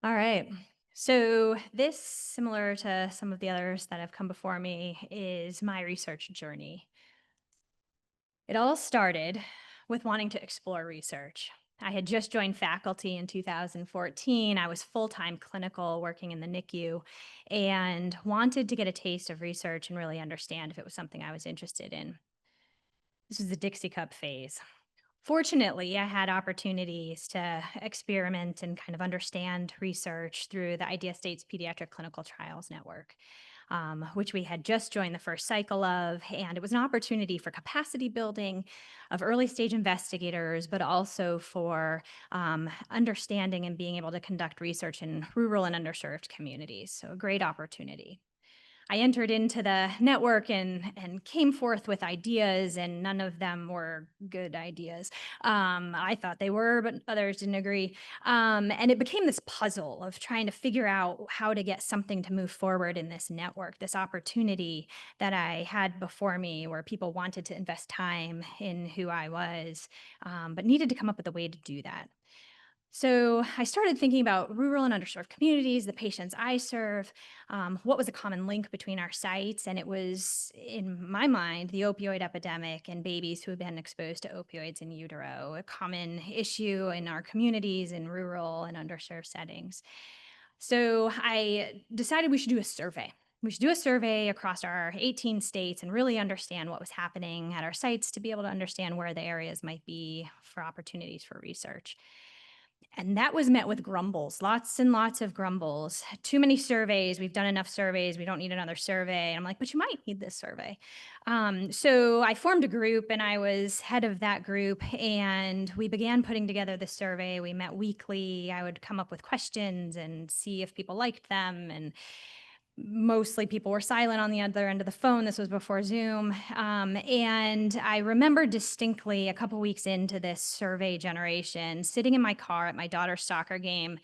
All right. So this, similar to some of the others that have come before me, is my research journey. It all started with wanting to explore research. I had just joined faculty in 2014. I was full-time clinical working in the NICU and wanted to get a taste of research and really understand if it was something I was interested in. This was the Dixie Cup phase. Fortunately, I had opportunities to experiment and kind of understand research through the Idea States Pediatric Clinical Trials Network, which we had just joined the first cycle of. And it was an opportunity for capacity building of early stage investigators, but also for understanding and being able to conduct research in rural and underserved communities. So, a great opportunity. I entered into the network and came forth with ideas, and none of them were good ideas. I thought they were, but others didn't agree. And it became this puzzle of trying to figure out how to get something to move forward in this network, this opportunity that I had before me, where people wanted to invest time in who I was, but needed to come up with a way to do that. So I started thinking about rural and underserved communities, the patients I serve, what was a common link between our sites. And it was, in my mind, the opioid epidemic and babies who have been exposed to opioids in utero, a common issue in our communities in rural and underserved settings. So I decided we should do a survey. We should do a survey across our 18 states and really understand what was happening at our sites to be able to understand where the areas might be for opportunities for research. And that was met with grumbles, lots and lots of grumbles. Too many surveys. We've done enough surveys. We don't need another survey. And I'm like, but you might need this survey. So I formed a group and I was head of that group. And we began putting together the survey. We met weekly. I would come up with questions and see if people liked them. And mostly people were silent on the other end of the phone. This was before Zoom. And I remember distinctly a couple weeks into this survey generation, sitting in my car at my daughter's soccer game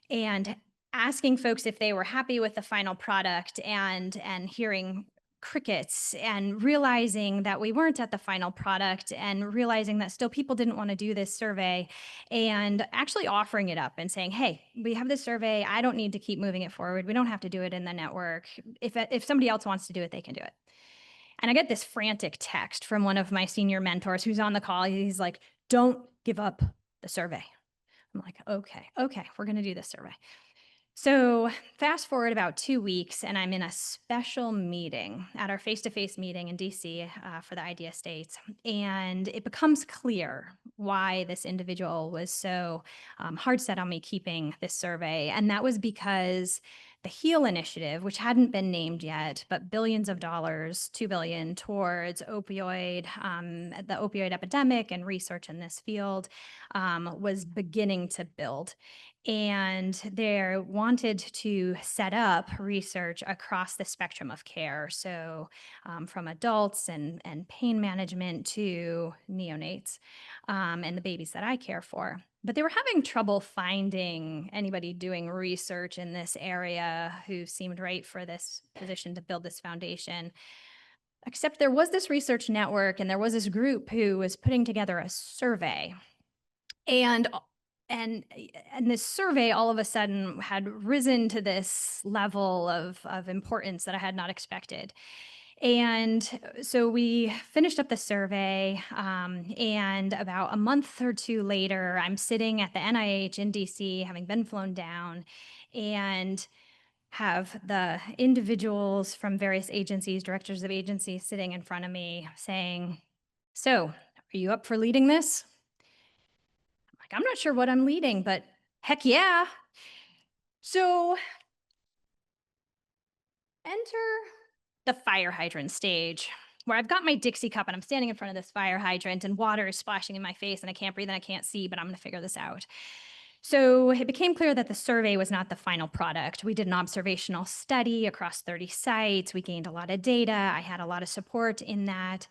and asking folks if they were happy with the final product and hearing crickets and realizing that we weren't at the final product and realizing that still people didn't want to do this survey and actually offering it up and saying, hey, we have this survey. I don't need to keep moving it forward. We don't have to do it in the network. If somebody else wants to do it, they can do it. And I get this frantic text from one of my senior mentors who's on the call. He's like, don't give up the survey. I'm like, okay, we're going to do this survey. So fast forward about 2 weeks, and I'm in a special meeting at our face-to-face meeting in DC for the Idea States. And it becomes clear why this individual was so hard set on me keeping this survey. And that was because the HEAL initiative, which hadn't been named yet, but billions of dollars, 2 billion towards the opioid epidemic and research in this field, was beginning to build. And they wanted to set up research across the spectrum of care. So from adults and pain management to neonates and the babies that I care for. But they were having trouble finding anybody doing research in this area who seemed right for this position to build this foundation. Except there was this research network and there was this group who was putting together a survey. And and this survey all of a sudden had risen to this level of importance that I had not expected. And so we finished up the survey, and about a month or two later, I'm sitting at the NIH in DC, having been flown down, and have the individuals from various agencies, directors of agencies, sitting in front of me saying, "So, are you up for leading this?" Like, I'm not sure what I'm leading, but heck yeah. So enter the fire hydrant stage, where I've got my Dixie cup and I'm standing in front of this fire hydrant and water is splashing in my face and I can't breathe and I can't see, but I'm going to figure this out. So it became clear that the survey was not the final product. We did an observational study across 30 sites. We gained a lot of data. I had a lot of support in that.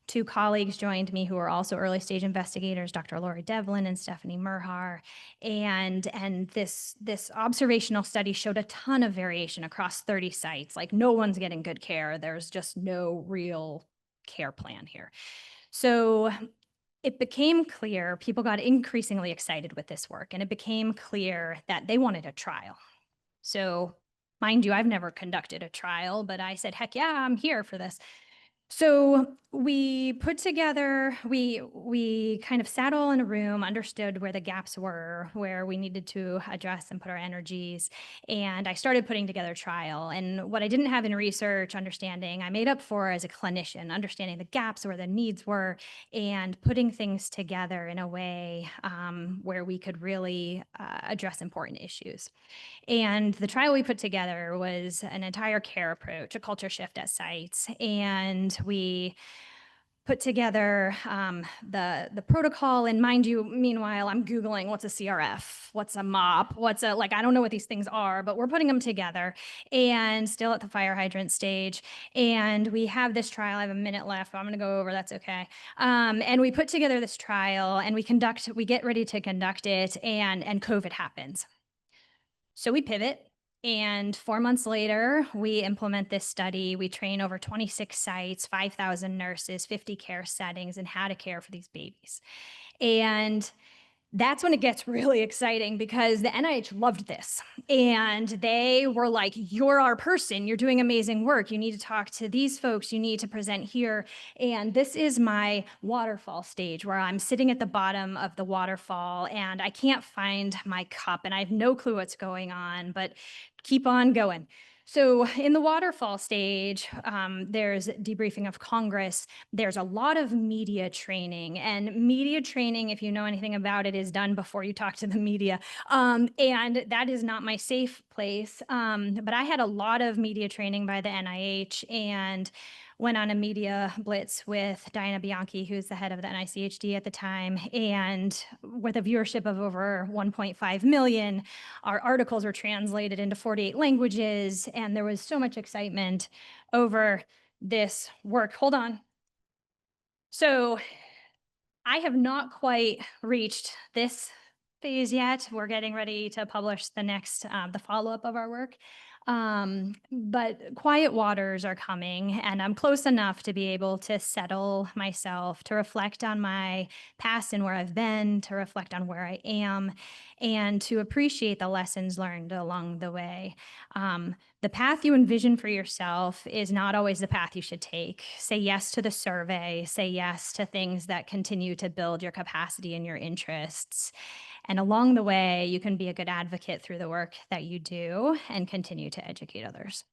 Two colleagues joined me who are also early stage investigators, Dr. Lori Devlin and Stephanie Merhar. And this observational study showed a ton of variation across 30 sites. Like, no one's getting good care. There's just no real care plan here. So it became clear, people got increasingly excited with this work, and it became clear that they wanted a trial. So, mind you, I've never conducted a trial, but I said, heck yeah, I'm here for this. So we put together, we kind of sat all in a room, understood where the gaps were, where we needed to address and put our energies. And I started putting together a trial. And what I didn't have in research understanding, I made up for as a clinician, understanding the gaps where the needs were and putting things together in a way where we could really address important issues. And the trial we put together was an entire care approach, a culture shift at sites. And we put together the protocol. And mind you, meanwhile, I'm Googling what's a CRF, what's a MOP, what's a, like, I don't know what these things are, but we're putting them together and still at the fire hydrant stage. And we have this trial. I have a minute left, but I'm going to go over. That's okay. And we put together this trial and we get ready to conduct it, and COVID happens. So we pivot, and 4 months later, we implement this study. We train over 26 sites, 5,000 nurses, 50 care settings, and how to care for these babies. And that's when it gets really exciting because the NIH loved this. And they were like, you're our person. You're doing amazing work. You need to talk to these folks. You need to present here. And this is my waterfall stage where I'm sitting at the bottom of the waterfall and I can't find my cup and I have no clue what's going on, but keep on going. So in the waterfall stage, there's debriefing of Congress. There's a lot of media training, and media training, if you know anything about it, is done before you talk to the media. And that is not my safe place. But I had a lot of media training by the NIH and went on a media blitz with Diana Bianchi, who's the head of the NICHD at the time. And with a viewership of over 1.5 million, our articles were translated into 48 languages. And there was so much excitement over this work. Hold on. So I have not quite reached this phase yet. We're getting ready to publish the next, the follow-up of our work. But quiet waters are coming, and I'm close enough to be able to settle myself, to reflect on my past and where I've been, to reflect on where I am, and to appreciate the lessons learned along the way. The path you envision for yourself is not always the path you should take. Say yes to the survey, say yes to things that continue to build your capacity and your interests. And along the way, you can be a good advocate through the work that you do and continue to educate others.